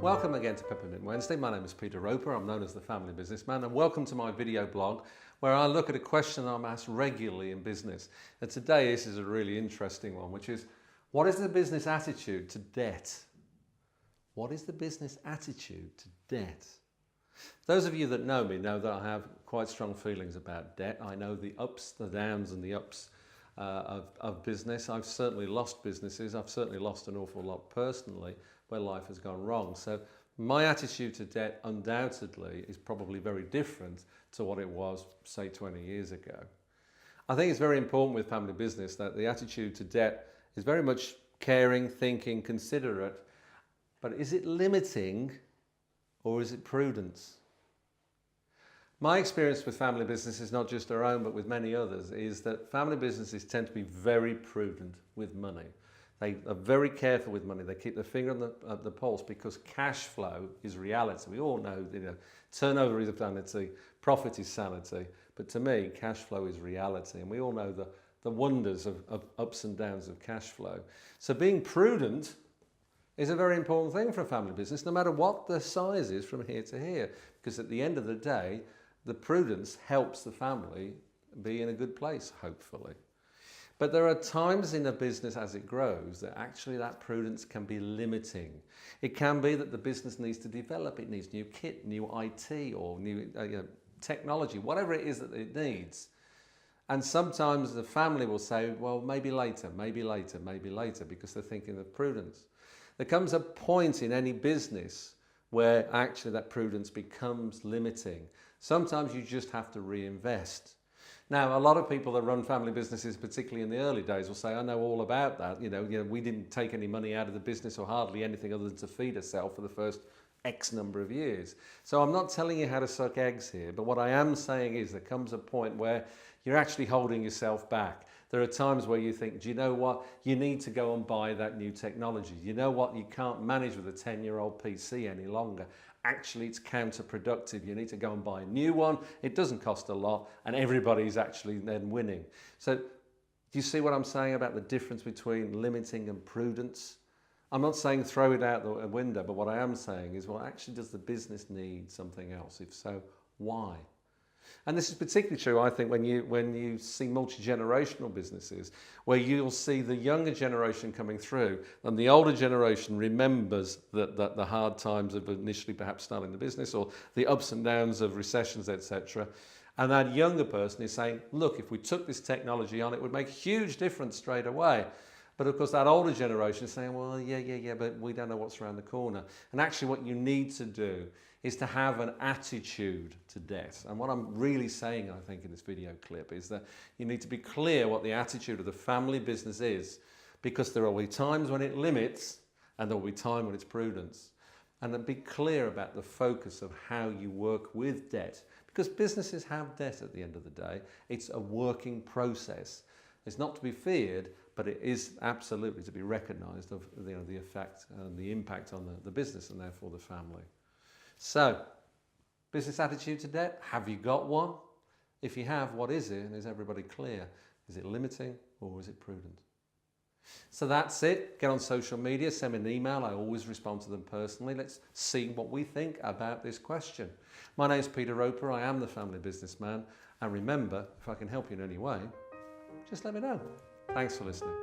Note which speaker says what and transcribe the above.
Speaker 1: Welcome again to Peppermint Wednesday. My name is Peter Roper. I'm known as the Family Businessman, and welcome to my video blog where I look at a question I'm asked regularly in business. And today this is a really interesting one, which is, what is the business attitude to debt? What is the business attitude to debt? Those of you that know me know that I have quite strong feelings about debt. I know the ups, the downs and the ups of business. I've certainly lost businesses. I've certainly lost an awful lot personally where life has gone wrong. So my attitude to debt undoubtedly is probably very different to what it was, say, 20 years ago. I think it's very important with family business that the attitude to debt is very much caring, thinking, considerate, but is it limiting or is it prudence? My experience with family businesses, not just our own, but with many others, is that family businesses tend to be very prudent with money. They are very careful with money. They keep their finger on the pulse because cash flow is reality. We all know, turnover is vanity, profit is sanity. But to me, cash flow is reality. And we all know the wonders of ups and downs of cash flow. So being prudent is a very important thing for a family business, no matter what the size is from here to here. Because at the end of the day, the prudence helps the family be in a good place, hopefully. But there are times in a business as it grows that actually that prudence can be limiting. It can be that the business needs to develop, it needs new kit, new IT or new technology, whatever it is that it needs. And sometimes the family will say, well, maybe later, maybe later, maybe later, because they're thinking of prudence. There comes a point in any business where actually that prudence becomes limiting. Sometimes you just have to reinvest. Now, a lot of people that run family businesses, particularly in the early days, will say, I know all about that. We didn't take any money out of the business or hardly anything other than to feed ourselves for the first X number of years. So I'm not telling you how to suck eggs here, but what I am saying is there comes a point where you're actually holding yourself back. There are times where you think, do you know what? You need to go and buy that new technology. You know what? You can't manage with a 10-year-old PC any longer. Actually, it's counterproductive. You need to go and buy a new one. It doesn't cost a lot, and everybody's actually then winning. So do you see what I'm saying about the difference between limiting and prudence? I'm not saying throw it out the window, but what I am saying is, well, actually, does the business need something else? If so, why? And this is particularly true, I think, when you see multi-generational businesses, where you'll see the younger generation coming through and the older generation remembers that the hard times of initially perhaps starting the business or the ups and downs of recessions, etc. And that younger person is saying, look, if we took this technology on, it would make a huge difference straight away. But of course, that older generation is saying, well, yeah, but we don't know what's around the corner. And actually what you need to do is to have an attitude to debt. And what I'm really saying, I think, in this video clip is that you need to be clear what the attitude of the family business is, because there will be times when it limits and there will be time when it's prudence. And then be clear about the focus of how you work with debt, because businesses have debt at the end of the day. It's a working process. It's not to be feared, but it is absolutely to be recognised of the effect and the impact on the business and therefore the family. So, business attitude to debt, have you got one? If you have, what is it? And is everybody clear? Is it limiting or is it prudent? So that's it. Get on social media, send me an email. I always respond to them personally. Let's see what we think about this question. My name's Peter Roper. I am the Family Businessman. And remember, if I can help you in any way, just let me know. Thanks for listening.